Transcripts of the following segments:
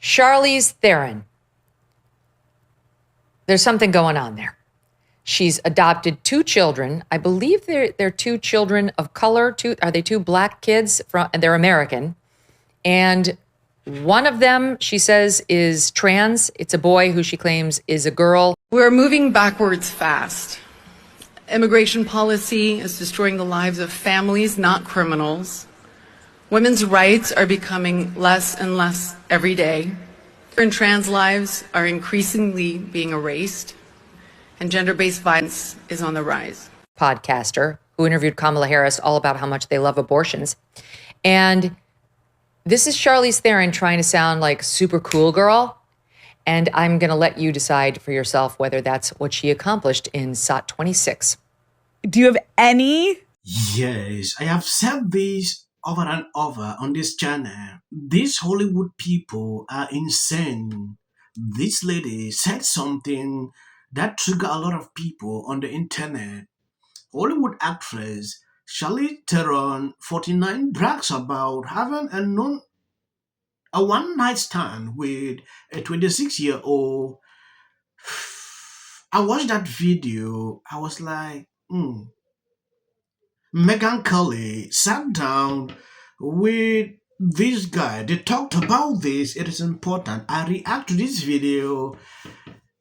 Charlize Theron. There's something going on there. She's adopted 2 children. I believe they're 2 children of color. Are they 2 black kids? They're American. And one of them, she says, is trans. It's a boy who she claims is a girl. We're moving backwards fast. Immigration policy is destroying the lives of families, not criminals. Women's rights are becoming less and less every day. And trans lives are increasingly being erased. And gender-based violence is on the rise. Podcaster who interviewed Kamala Harris all about how much they love abortions. And this is Charlize Theron trying to sound like super cool girl. And I'm going to let you decide for yourself whether that's what she accomplished in SOT 26. Do you have any? Yes, I have said this over and over on this channel. These Hollywood people are insane. This lady said something that triggered a lot of people on the internet. Hollywood actress Charlize Theron, 49, brags about having a one-night stand with a 26-year-old. I watched that video. I was like, Megyn Kelly sat down with this guy. They talked about this. It is important. I react to this video.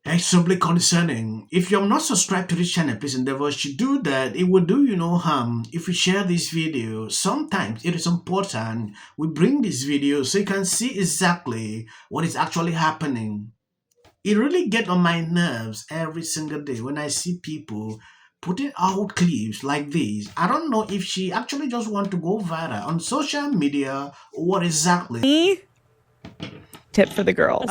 Extremely concerning. If you're not subscribed to this channel, please endeavor to do that. It will do you no harm if you share this video. Sometimes it is important we bring this video so you can see exactly what is actually happening. It really gets on my nerves every single day when I see people putting out clips like this. I don't know if she actually just want to go viral on social media or what exactly. Me? Tip for the girls.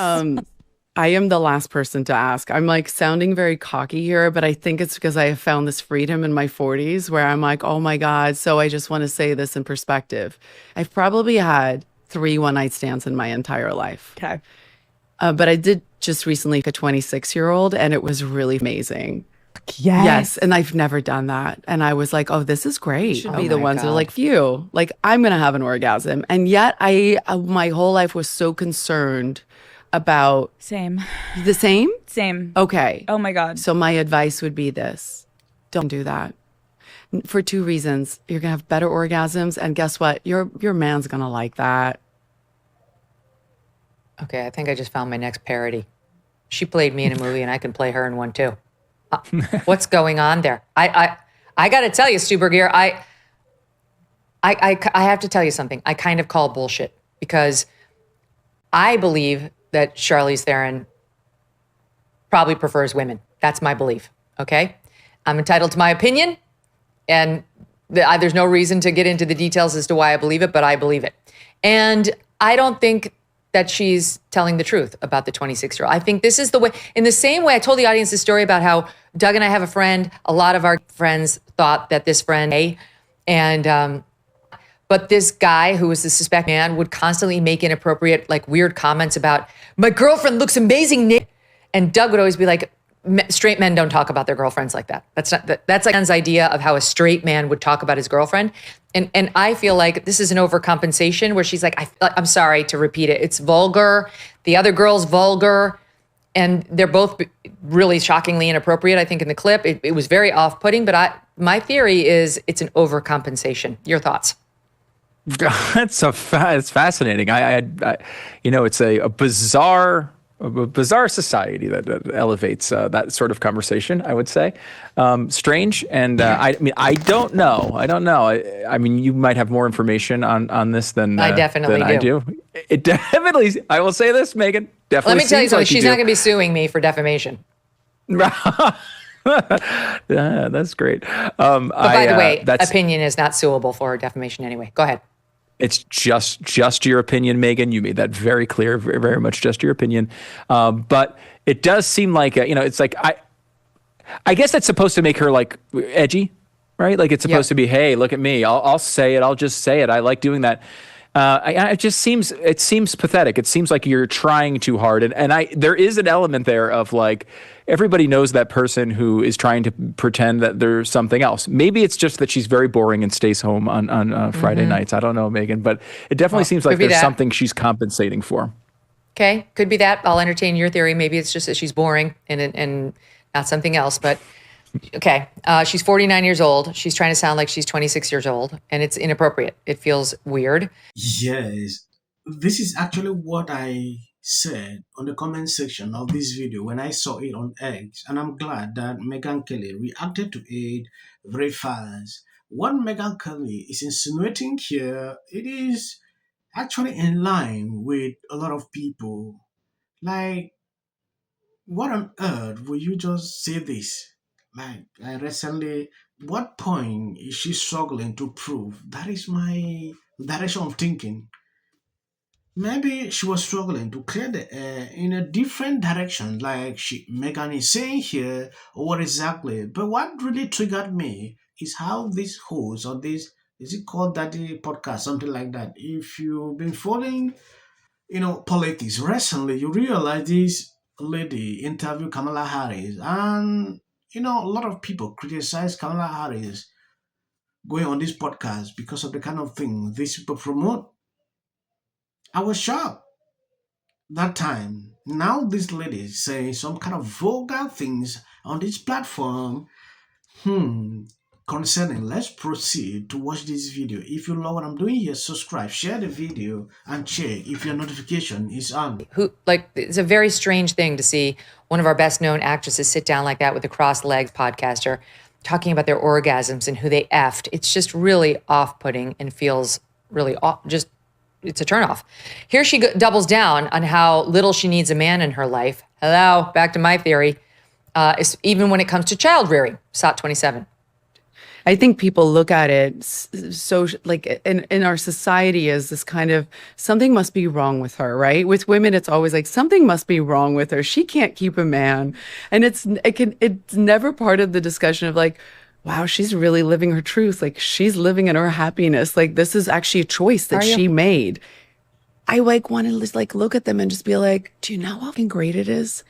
I am the last person to ask. I'm like sounding very cocky here, but I think it's because I have found this freedom in my 40s where I'm like, oh my God. So I just want to say this in perspective. I've probably had 3 one-night stands in my entire life. Okay. But I did just recently a 26-year-old and it was really amazing. Yes. And I've never done that. And I was like, oh, this is great. Should be the ones that are like, phew, like I'm going to have an orgasm. And yet my whole life was so concerned about Same. the same. Okay. Oh my God. So my advice would be this. Don't do that. For 2 reasons. You're going to have better orgasms. And guess what? Your man's going to like that. Okay, I think I just found my next parody. She played me in a movie and I can play her in one too. What's going on there? I got to tell you, Stubergear, I have to tell you something. I kind of call bullshit because I believe that Charlize Theron probably prefers women. That's my belief, okay? I'm entitled to my opinion, and there's no reason to get into the details as to why I believe it, but I believe it. And I don't think that she's telling the truth about the 26-year-old. I think this is the way, in the same way I told the audience the story about how Doug and I have a friend, a lot of our friends thought that this friend, but this guy who was the suspect man would constantly make inappropriate, like weird comments about, my girlfriend looks amazing, Nick. And Doug would always be like, straight men don't talk about their girlfriends like that. That's like man's idea of how a straight man would talk about his girlfriend. And I feel like this is an overcompensation where she's like, I'm sorry to repeat it. It's vulgar. The other girl's vulgar. And they're both really shockingly inappropriate, I think, in the clip. It was very off-putting, but my theory is it's an overcompensation. Your thoughts? It's fascinating. It's a bizarre society that elevates that sort of conversation, I would say. Strange. And I don't know. I mean, you might have more information on this than I definitely do. It definitely, I will say this, Megyn, definitely. Let me tell you something. She's not going to be suing me for defamation. Yeah, that's great. But by the way, opinion is not suable for defamation anyway. Go ahead. It's just your opinion, Megyn. You made that very clear, very, very much just your opinion. But it does seem like, it's like, I guess that's supposed to make her like edgy, right? Like it's supposed to be, hey, look at me. I'll say it. I'll just say it. I like doing that. It seems pathetic. It seems like you're trying too hard. And there is an element there of like, everybody knows that person who is trying to pretend that there's something else. Maybe it's just that she's very boring and stays home on Friday nights. I don't know, Megyn, but it definitely seems like there's something she's compensating for. Okay, could be that. I'll entertain your theory. Maybe it's just that she's boring and not something else. But okay, she's 49 years old. She's trying to sound like she's 26 years old, and it's inappropriate. It feels weird. Yes, this is actually what I said on the comment section of this video when I saw it on X, and I'm glad that Megyn Kelly reacted to it very fast. What Megyn Kelly is insinuating here, it is actually in line with a lot of people. Like, what on earth will you just say this? Like recently, what point is she struggling to prove? That is my direction of thinking. Maybe she was struggling to clear the air in a different direction, like Megan is saying here, or what exactly. But what really triggered me is how this host or this, is it called Daddy Podcast, something like that. If you've been following, politics recently, you realize this lady interviewed Kamala Harris, and a lot of people criticize Kamala Harris going on this podcast because of the kind of thing these people promote. I was shocked that time. Now this lady is saying some kind of vulgar things on this platform. Hmm. Concerning, let's proceed to watch this video. If you love what I'm doing here, subscribe, share the video, and check if your notification is on. It's a very strange thing to see one of our best known actresses sit down like that with a crossed legs podcaster talking about their orgasms and who they effed. It's just really off-putting and feels really it's a turnoff. Here she doubles down on how little she needs a man in her life. Hello, back to my theory. Even when it comes to child rearing, SOT 27. I think people look at it so like in our society as this kind of something must be wrong with her, right? With women, it's always like something must be wrong with her. She can't keep a man, and it's never part of the discussion of like, wow, she's really living her truth. Like she's living in her happiness. Like this is actually a choice that she made. I like want to like look at them and just be like, do you know how fucking great it is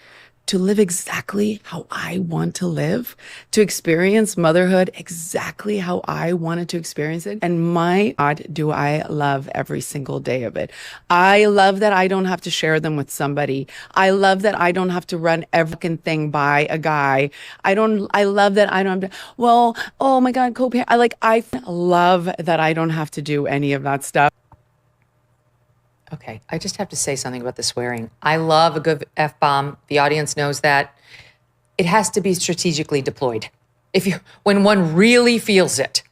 to live exactly how I want to live, to experience motherhood exactly how I wanted to experience it. And my God, do I love every single day of it. I love that I don't have to share them with somebody. I love that I don't have to run every thing by a guy. I love that I don't have to, well, oh my God, co-parent. I love that I don't have to do any of that stuff. Okay, I just have to say something about the swearing. I love a good F-bomb. The audience knows that. It has to be strategically deployed. When one really feels it,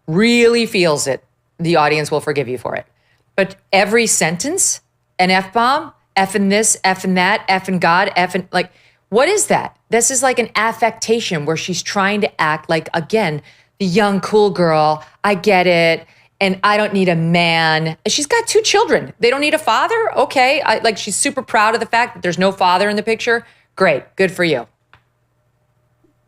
the audience will forgive you for it. But every sentence, an F-bomb, F-ing this, F-ing that, F-ing God, F-ing, like, what is that? This is like an affectation where she's trying to act like, again, the young, cool girl. I get it. And I don't need a man. She's got 2 children. They don't need a father? Okay. She's super proud of the fact that there's no father in the picture. Great. Good for you.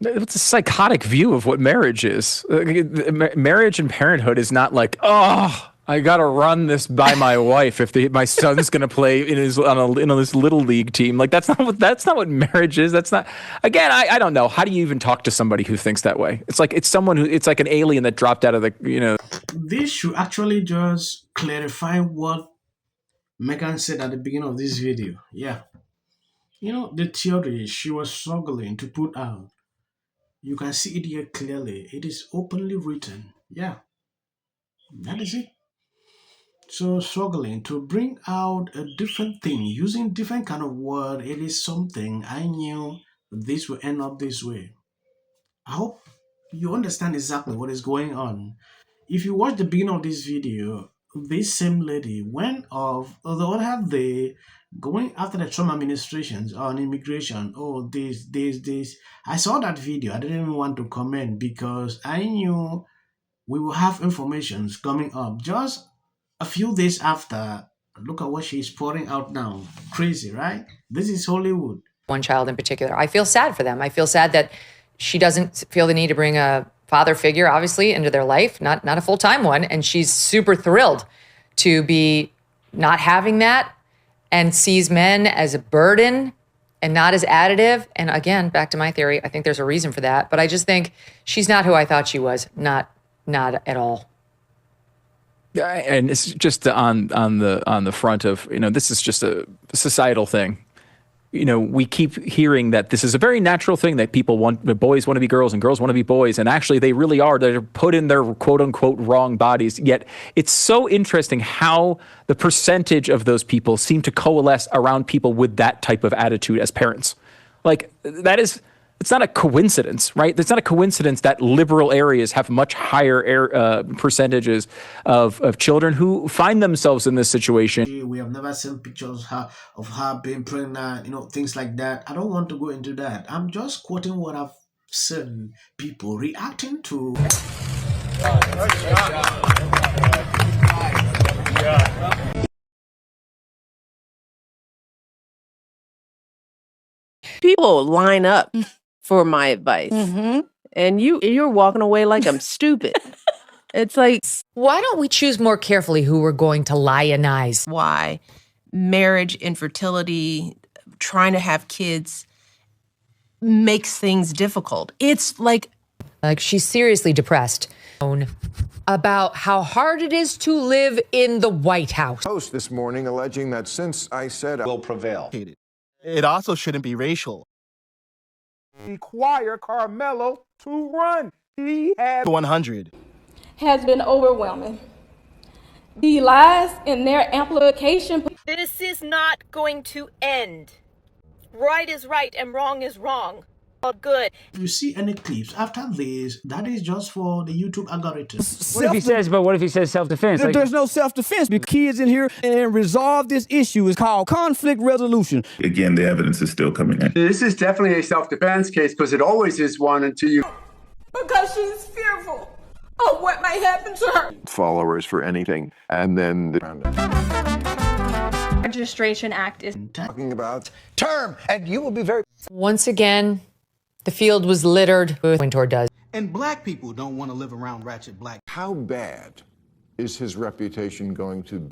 It's a psychotic view of what marriage is. Marriage and parenthood is not like, oh, I gotta run this by my wife if my son's gonna play in this little league team. Like that's not what marriage is. That's not. Again, I don't know. How do you even talk to somebody who thinks that way? It's like it's like an alien that dropped out of the. This should actually just clarify what Megan said at the beginning of this video. Yeah, the theory she was struggling to put out. You can see it here clearly. It is openly written. Yeah, that is it. So struggling to bring out a different thing using different kind of word, it is something I knew this will end up this way. I hope you understand exactly what is going on. If you watch the beginning of this video, this same lady went off the other day going after the Trump administrations on immigration. Oh, this. I saw that video. I didn't even want to comment because I knew we will have informations coming up. Just a few days after, look at what she's pouring out now. Crazy, right? This is Hollywood. One child in particular. I feel sad for them. I feel sad that she doesn't feel the need to bring a father figure, obviously, into their life, not a full-time one. And she's super thrilled to be not having that and sees men as a burden and not as additive. And again, back to my theory, I think there's a reason for that. But I just think she's not who I thought she was. Not at all. And it's just on the front of, this is just a societal thing. We keep hearing that this is a very natural thing that boys want to be girls and girls want to be boys. And actually they really are. They're put in their quote unquote wrong bodies. Yet it's so interesting how the percentage of those people seem to coalesce around people with that type of attitude as parents. Like it's not a coincidence, right? It's not a coincidence that liberal areas have much higher percentages of children who find themselves in this situation. We have never seen pictures of her being pregnant, things like that. I don't want to go into that. I'm just quoting what I've seen people reacting to. People line up for my advice, and you're walking away like I'm stupid. It's like, why don't we choose more carefully who we're going to lionize? Why marriage, infertility, trying to have kids makes things difficult. It's like she's seriously depressed about how hard it is to live in the White House. Post this morning alleging that since I said I will prevail. It also shouldn't be racial. Require Carmelo to run. He had 100. Has been overwhelming. The lies in their amplification. This is not going to end. Right is right and wrong is wrong. All good. If you see any clips after this, that is just for the YouTube algorithm. What if he says self-defense? There's no self-defense. Because kids in here and resolve this issue is called conflict resolution. Again, the evidence is still coming in. This is definitely a self-defense case because it always is one until you... Because she's fearful of what might happen to her. Followers for anything. And then Registration Act is talking about term, and you will be very... Once again, the field was littered with Wintour does. And black people don't want to live around ratchet black. how bad is his reputation going to